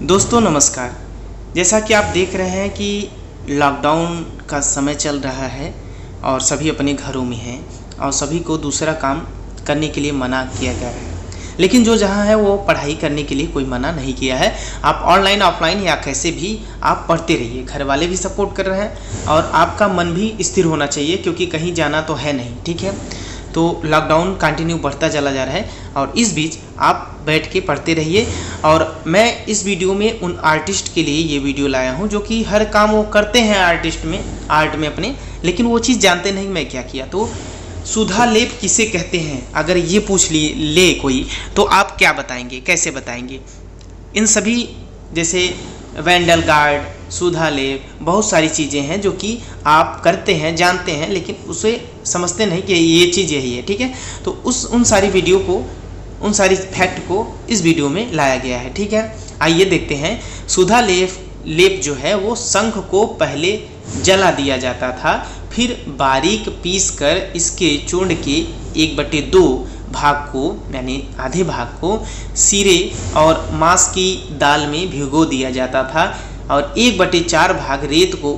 दोस्तों नमस्कार। जैसा कि आप देख रहे हैं कि लॉकडाउन का समय चल रहा है और सभी अपने घरों में हैं और सभी को दूसरा काम करने के लिए मना किया गया है, लेकिन जो जहां है वो पढ़ाई करने के लिए कोई मना नहीं किया है। आप ऑनलाइन ऑफलाइन या कैसे भी आप पढ़ते रहिए, घर वाले भी सपोर्ट कर रहे हैं और आपका मन भी स्थिर होना चाहिए क्योंकि कहीं जाना तो है नहीं। ठीक है, तो लॉकडाउन कंटिन्यू बढ़ता चला जा रहा है और इस बीच आप बैठ के पढ़ते रहिए। और मैं इस वीडियो में उन आर्टिस्ट के लिए ये वीडियो लाया हूँ जो कि हर काम वो करते हैं आर्ट में अपने, लेकिन वो चीज़ जानते नहीं मैं क्या किया। तो सुधा लेप किसे कहते हैं, अगर ये पूछ ले कोई तो आप क्या बताएंगे, कैसे बताएंगे? इन सभी जैसे वैंडल गार्ड, सुधा लेप, बहुत सारी चीज़ें हैं जो कि आप करते हैं, जानते हैं, लेकिन उसे समझते नहीं कि ये चीज़ यही है। ठीक है, तो उन सारी फैक्ट को इस वीडियो में लाया गया है। ठीक है, आइए देखते हैं। सुधा लेप जो है वो शंख को पहले जला दिया जाता था, फिर बारीक पीस कर इसके चूर्ण के 1/2 भाग को यानी आधे भाग को सीरे और मांस की दाल में भिगो दिया जाता था और 1/4 भाग रेत को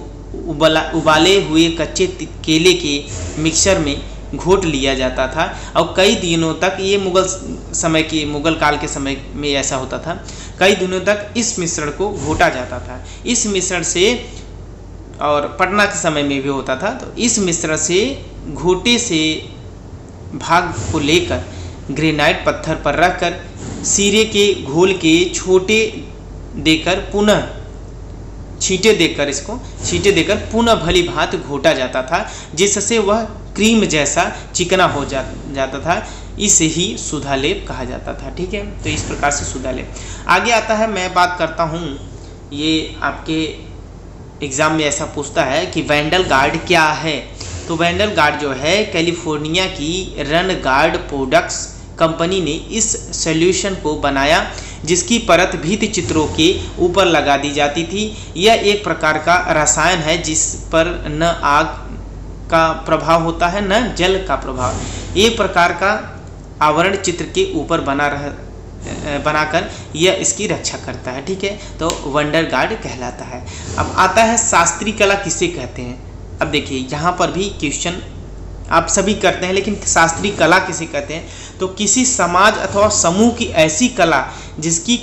उबाले हुए कच्चे केले के मिक्सचर में घोट लिया जाता था। और कई दिनों तक ये मुगल काल के समय में ऐसा होता था, कई दिनों तक इस मिश्रण को घोटा जाता था। इस मिश्रण से, और पटना के समय में भी होता था, तो इस मिश्रण से घोटे से भाग को लेकर ग्रेनाइट पत्थर पर रखकर सीरे के घोल के छींटे देकर पुनः भली भांति घोटा जाता था, जिससे वह क्रीम जैसा चिकना हो जाता था। इसे ही सुधा लेप कहा जाता था। ठीक है, तो इस प्रकार से सुधा लेप आगे आता है। मैं बात करता हूँ, ये आपके एग्जाम में ऐसा पूछता है कि वैंडल गार्ड क्या है। तो वैंडल गार्ड जो है कैलिफोर्निया की रन गार्ड प्रोडक्ट्स कंपनी ने इस सॉल्यूशन को बनाया, जिसकी परत भित्ति चित्रों के ऊपर लगा दी जाती थी। यह एक प्रकार का रसायन है जिस पर न आग का प्रभाव होता है न जल का प्रभाव। एक प्रकार का आवरण चित्र के ऊपर बनाकर यह इसकी रक्षा करता है। ठीक है, तो वंडर गार्ड कहलाता है। अब आता है शास्त्रीय कला किसे कहते हैं। अब देखिए यहाँ पर भी क्वेश्चन आप सभी करते हैं, लेकिन शास्त्रीय कला किसे कहते हैं? तो किसी समाज अथवा समूह की ऐसी कला जिसकी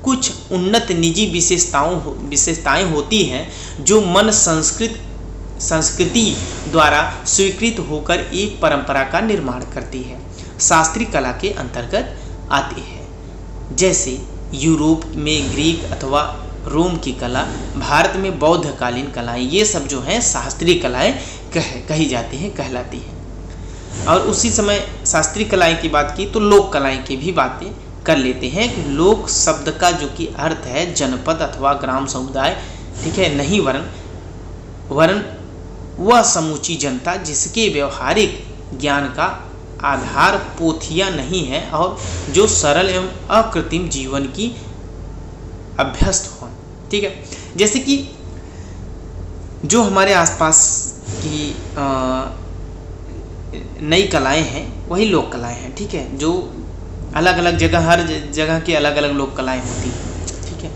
कुछ उन्नत निजी विशेषताएं होती हैं जो मन संस्कृति द्वारा स्वीकृत होकर एक परंपरा का निर्माण करती है, शास्त्रीय कला के अंतर्गत आती है। जैसे यूरोप में ग्रीक अथवा रोम की कला, भारत में बौद्धकालीन कलाएं, ये सब जो हैं शास्त्रीय कलाएं कही जाती हैं, कहलाती हैं। और उसी समय शास्त्रीय कलाएं की बात की तो लोक कलाएं की भी बातें कर लेते हैं कि लोक शब्द का जो कि अर्थ है जनपद अथवा ग्राम समुदाय, ठीक है, नहीं वरन वह समूची जनता जिसके व्यवहारिक ज्ञान का आधार पोथियां नहीं है और जो सरल एवं अकृत्रिम जीवन की अभ्यस्त हो। ठीक है, जैसे कि जो हमारे आसपास की नई कलाएं हैं वही लोक कलाएं हैं। ठीक है, जो अलग अलग जगह, हर जगह की अलग अलग लोक कलाएं होती हैं। ठीक है,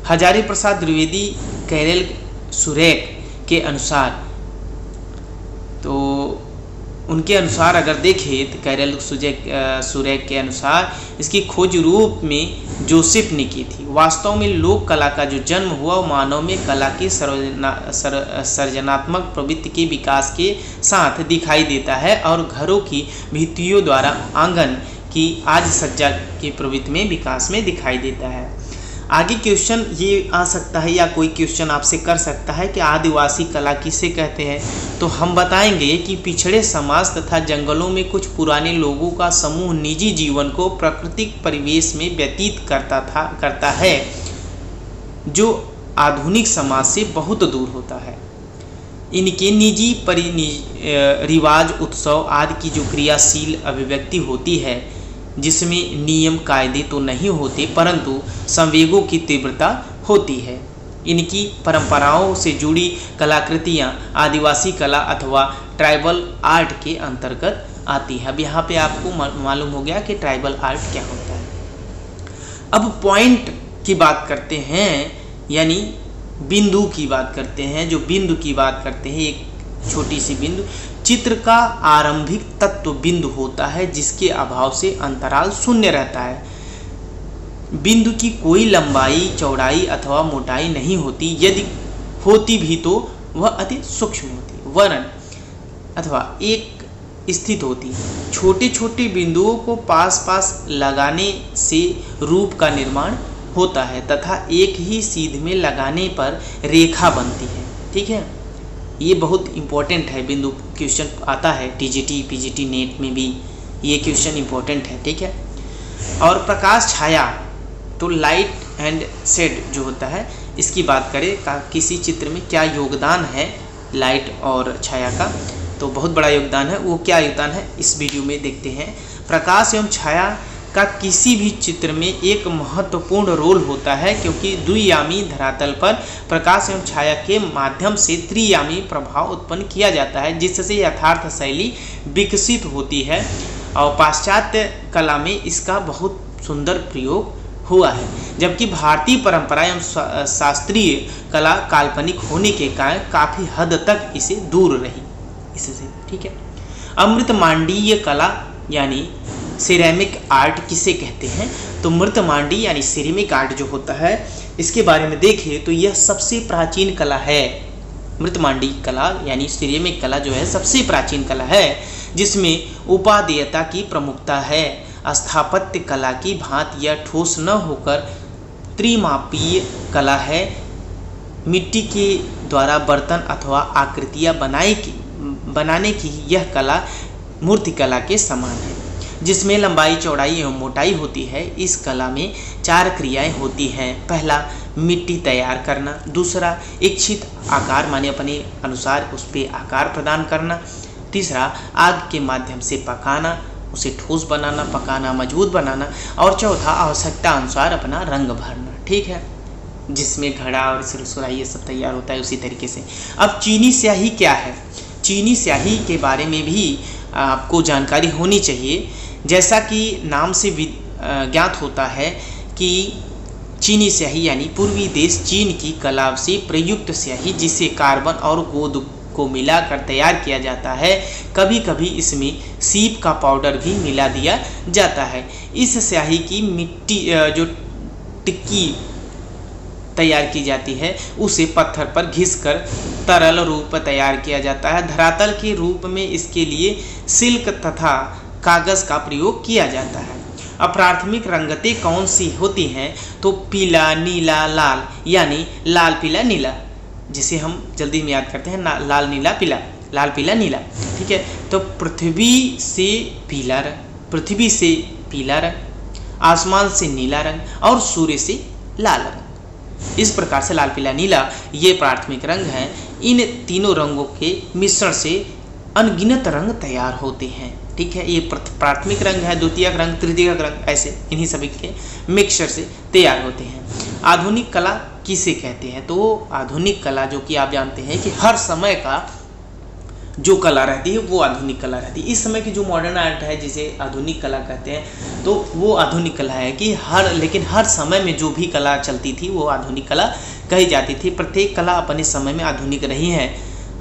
हजारी प्रसाद द्विवेदी कैरल सुरेख के अनुसार, तो उनके अनुसार अगर देखें तो कैरल सुरेख के अनुसार इसकी खोज यूरोप में जोसेफ ने की थी। वास्तव में लोक कला का जो जन्म हुआ वो मानव में कला की सर्जनात्मक प्रवृत्ति के विकास के साथ दिखाई देता है और घरों की भित्तियों द्वारा आंगन की आज सज्जा की प्रवृत्ति में विकास में दिखाई देता है। आगे क्वेश्चन ये आ सकता है या कोई क्वेश्चन आपसे कर सकता है कि आदिवासी कला किसे कहते हैं। तो हम बताएंगे कि पिछड़े समाज तथा जंगलों में कुछ पुराने लोगों का समूह निजी जीवन को प्राकृतिक परिवेश में व्यतीत करता है जो आधुनिक समाज से बहुत दूर होता है। इनके निजी रिवाज, उत्सव आदि की जो क्रियाशील अभिव्यक्ति होती है, जिसमें नियम कायदे तो नहीं होते परंतु संवेगों की तीव्रता होती है। इनकी परंपराओं से जुड़ी कलाकृतियाँ आदिवासी कला अथवा ट्राइबल आर्ट के अंतर्गत आती है। अब यहाँ पे आपको मालूम हो गया कि ट्राइबल आर्ट क्या होता है। अब पॉइंट की बात करते हैं, यानी बिंदु की बात करते हैं, जो बिंदु की बात करते हैं, एक छोटी सी बिंदु चित्र का आरंभिक तत्व बिंदु होता है जिसके अभाव से अंतराल शून्य रहता है। बिंदु की कोई लंबाई, चौड़ाई अथवा मोटाई नहीं होती, यदि होती भी तो वह अति सूक्ष्म होती, वर्ण अथवा एक स्थित होती। छोटे छोटे बिंदुओं को पास पास लगाने से रूप का निर्माण होता है तथा एक ही सीध में लगाने पर रेखा बनती है। ठीक है, ये बहुत इम्पोर्टेंट है, बिंदु क्वेश्चन आता है टीजीटी पीजीटी नेट में भी ये क्वेश्चन इम्पोर्टेंट है। ठीक है, और प्रकाश छाया, तो लाइट एंड शेड जो होता है, इसकी बात करें किसी चित्र में क्या योगदान है लाइट और छाया का, तो बहुत बड़ा योगदान है। वो क्या योगदान है इस वीडियो में देखते हैं। प्रकाश एवं छाया का किसी भी चित्र में एक महत्वपूर्ण रोल होता है, क्योंकि द्वियामी धरातल पर प्रकाश एवं छाया के माध्यम से त्रियामी प्रभाव उत्पन्न किया जाता है, जिससे यथार्थ शैली विकसित होती है। और पाश्चात्य कला में इसका बहुत सुंदर प्रयोग हुआ है, जबकि भारतीय परंपरा एवं शास्त्रीय कला काल्पनिक होने के कारण काफ़ी हद तक इसे दूर रही इससे। ठीक है, अमृतमांडीय कला यानी सिरेमिक आर्ट किसे कहते हैं, तो मृतमांडी यानी सिरेमिक आर्ट जो होता है, इसके बारे में देखें तो यह सबसे प्राचीन कला है। मृतमांडी कला यानी सिरेमिक कला जो है सबसे प्राचीन कला है, जिसमें उपादेयता की प्रमुखता है। स्थापत्य कला की भांति यह ठोस न होकर त्रिमापीय कला है। मिट्टी के द्वारा बर्तन अथवा आकृतियाँ बनाने की यह कला मूर्तिकला के समान है, जिसमें लंबाई, चौड़ाई एवं मोटाई होती है। इस कला में 4 क्रियाएं होती हैं। पहला, मिट्टी तैयार करना। दूसरा, इच्छित आकार माने अपने अनुसार उस पर आकार प्रदान करना। तीसरा, आग के माध्यम से पकाना, उसे ठोस बनाना, पकाना, मजबूत बनाना। और चौथा, आवश्यकता अनुसार अपना रंग भरना। ठीक है, जिसमें घड़ा और सुराही ये सब तैयार होता है उसी तरीके से। अब चीनी स्याही क्या है, चीनी स्याही के बारे में भी आपको जानकारी होनी चाहिए। जैसा कि नाम से ज्ञात होता है कि चीनी स्याही यानी पूर्वी देश चीन की कला से प्रयुक्त स्याही, जिसे कार्बन और गोंद को मिलाकर तैयार किया जाता है। कभी कभी इसमें सीप का पाउडर भी मिला दिया जाता है। इस स्याही की मिट्टी जो टिक्की तैयार की जाती है, उसे पत्थर पर घिसकर तरल रूप तैयार किया जाता है। धरातल के रूप में इसके लिए सिल्क तथा कागज का प्रयोग किया जाता है। अब प्राथमिक रंगतें कौन सी होती हैं, तो पीला, नीला, लाल, यानी लाल, पीला, नीला, जिसे हम जल्दी में याद करते हैं लाल, नीला, पीला, लाल, पीला, नीला। ठीक है, तो पृथ्वी से पीला रंग, पृथ्वी से पीला रंग, आसमान से नीला रंग और सूर्य से लाल रंग। इस प्रकार से लाल, पीला, नीला ये प्राथमिक रंग हैं। इन तीनों रंगों के मिश्रण से अनगिनत रंग तैयार होते हैं। ठीक है, ये प्राथमिक रंग है, द्वितीयक रंग, तृतीयक रंग, ऐसे इन्हीं सभी के मिक्सचर से तैयार होते हैं। आधुनिक कला किसे कहते हैं, तो आधुनिक कला जो कि आप जानते हैं कि हर समय का जो कला रहती है वो आधुनिक कला रहती है। इस समय की जो मॉडर्न आर्ट है जिसे आधुनिक कला कहते हैं, तो वो आधुनिक कला है कि लेकिन हर समय में जो भी कला चलती थी वो आधुनिक कला कही जाती थी। प्रत्येक कला अपने समय में आधुनिक रही है।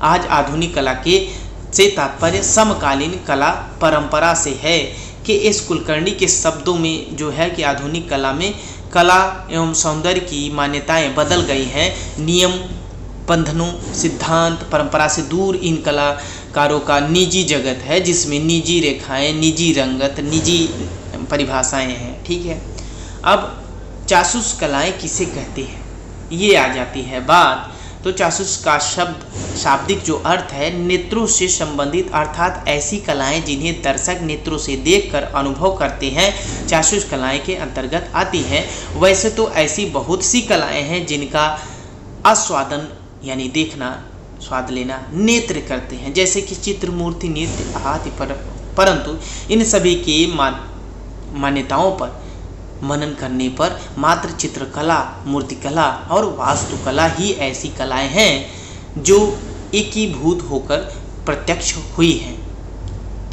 आज आधुनिक कला के से तात्पर्य समकालीन कला परंपरा से है कि एस कुलकर्णी के शब्दों में जो है कि आधुनिक कला में कला एवं सौंदर्य की मान्यताएं बदल गई हैं। नियम, बंधनों, सिद्धांत, परंपरा से दूर इन कलाकारों का निजी जगत है, जिसमें निजी रेखाएं, निजी रंगत, निजी परिभाषाएं हैं। ठीक है, अब चाक्षुष कलाएं किसे कहते हैं ये आ जाती है बात। तो चाक्षुष का शाब्दिक जो अर्थ है नेत्रों से संबंधित, अर्थात ऐसी कलाएं जिन्हें दर्शक नेत्रों से देखकर अनुभव करते हैं, चाक्षुष कलाएं के अंतर्गत आती हैं। वैसे तो ऐसी बहुत सी कलाएं हैं जिनका आस्वादन यानी देखना, स्वाद लेना नेत्र करते हैं, जैसे कि चित्र, मूर्ति, नृत्य आदि। परंतु इन सभी की मान्यताओं पर मनन करने पर मात्र चित्रकला, मूर्तिकला और वास्तुकला ही ऐसी कलाएं हैं जो एकीभूत होकर प्रत्यक्ष हुई हैं।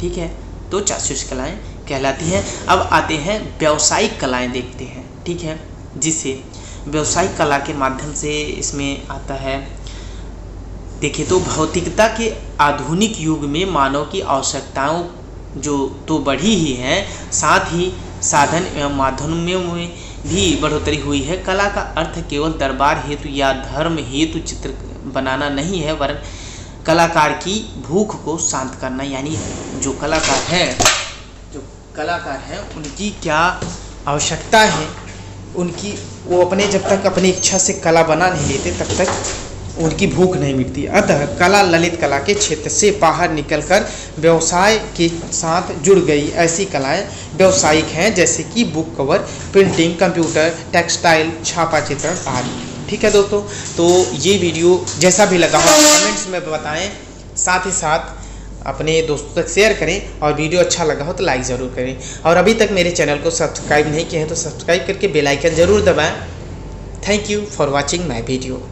ठीक है, तो चाक्षुष कलाएं कहलाती हैं। अब आते हैं व्यावसायिक कलाएं देखते हैं। ठीक है, जिसे व्यवसायिक कला के माध्यम से इसमें आता है। देखिए तो भौतिकता के आधुनिक युग में मानव की आवश्यकताओं जो तो बढ़ी ही हैं, साथ ही साधन एवं माध्यमों में भी बढ़ोतरी हुई है। कला का अर्थ केवल दरबार हेतु या धर्म हेतु चित्र बनाना नहीं है, वरन कलाकार की भूख को शांत करना। यानी जो कलाकार हैं उनकी क्या आवश्यकता है, उनकी वो अपने जब तक अपनी इच्छा से कला बना नहीं लेते तब तक उनकी भूख नहीं मिटती। अतः कला ललित कला के क्षेत्र से बाहर निकलकर व्यवसाय के साथ जुड़ गई ऐसी कलाएं व्यवसायिक हैं, जैसे कि book cover, printing, computer, textile, छापा चित्रण आदि। ठीक है दोस्तों, तो ये वीडियो जैसा भी लगा हो कमेंट्स में बताएं, साथ ही साथ अपने दोस्तों तक शेयर करें और वीडियो अच्छा लगा हो तो लाइक ज़रूर करें। और अभी तक मेरे चैनल को सब्सक्राइब नहीं किया है तो सब्सक्राइब करके बेल आइकन ज़रूर दबाएं। Thank you for watching my video.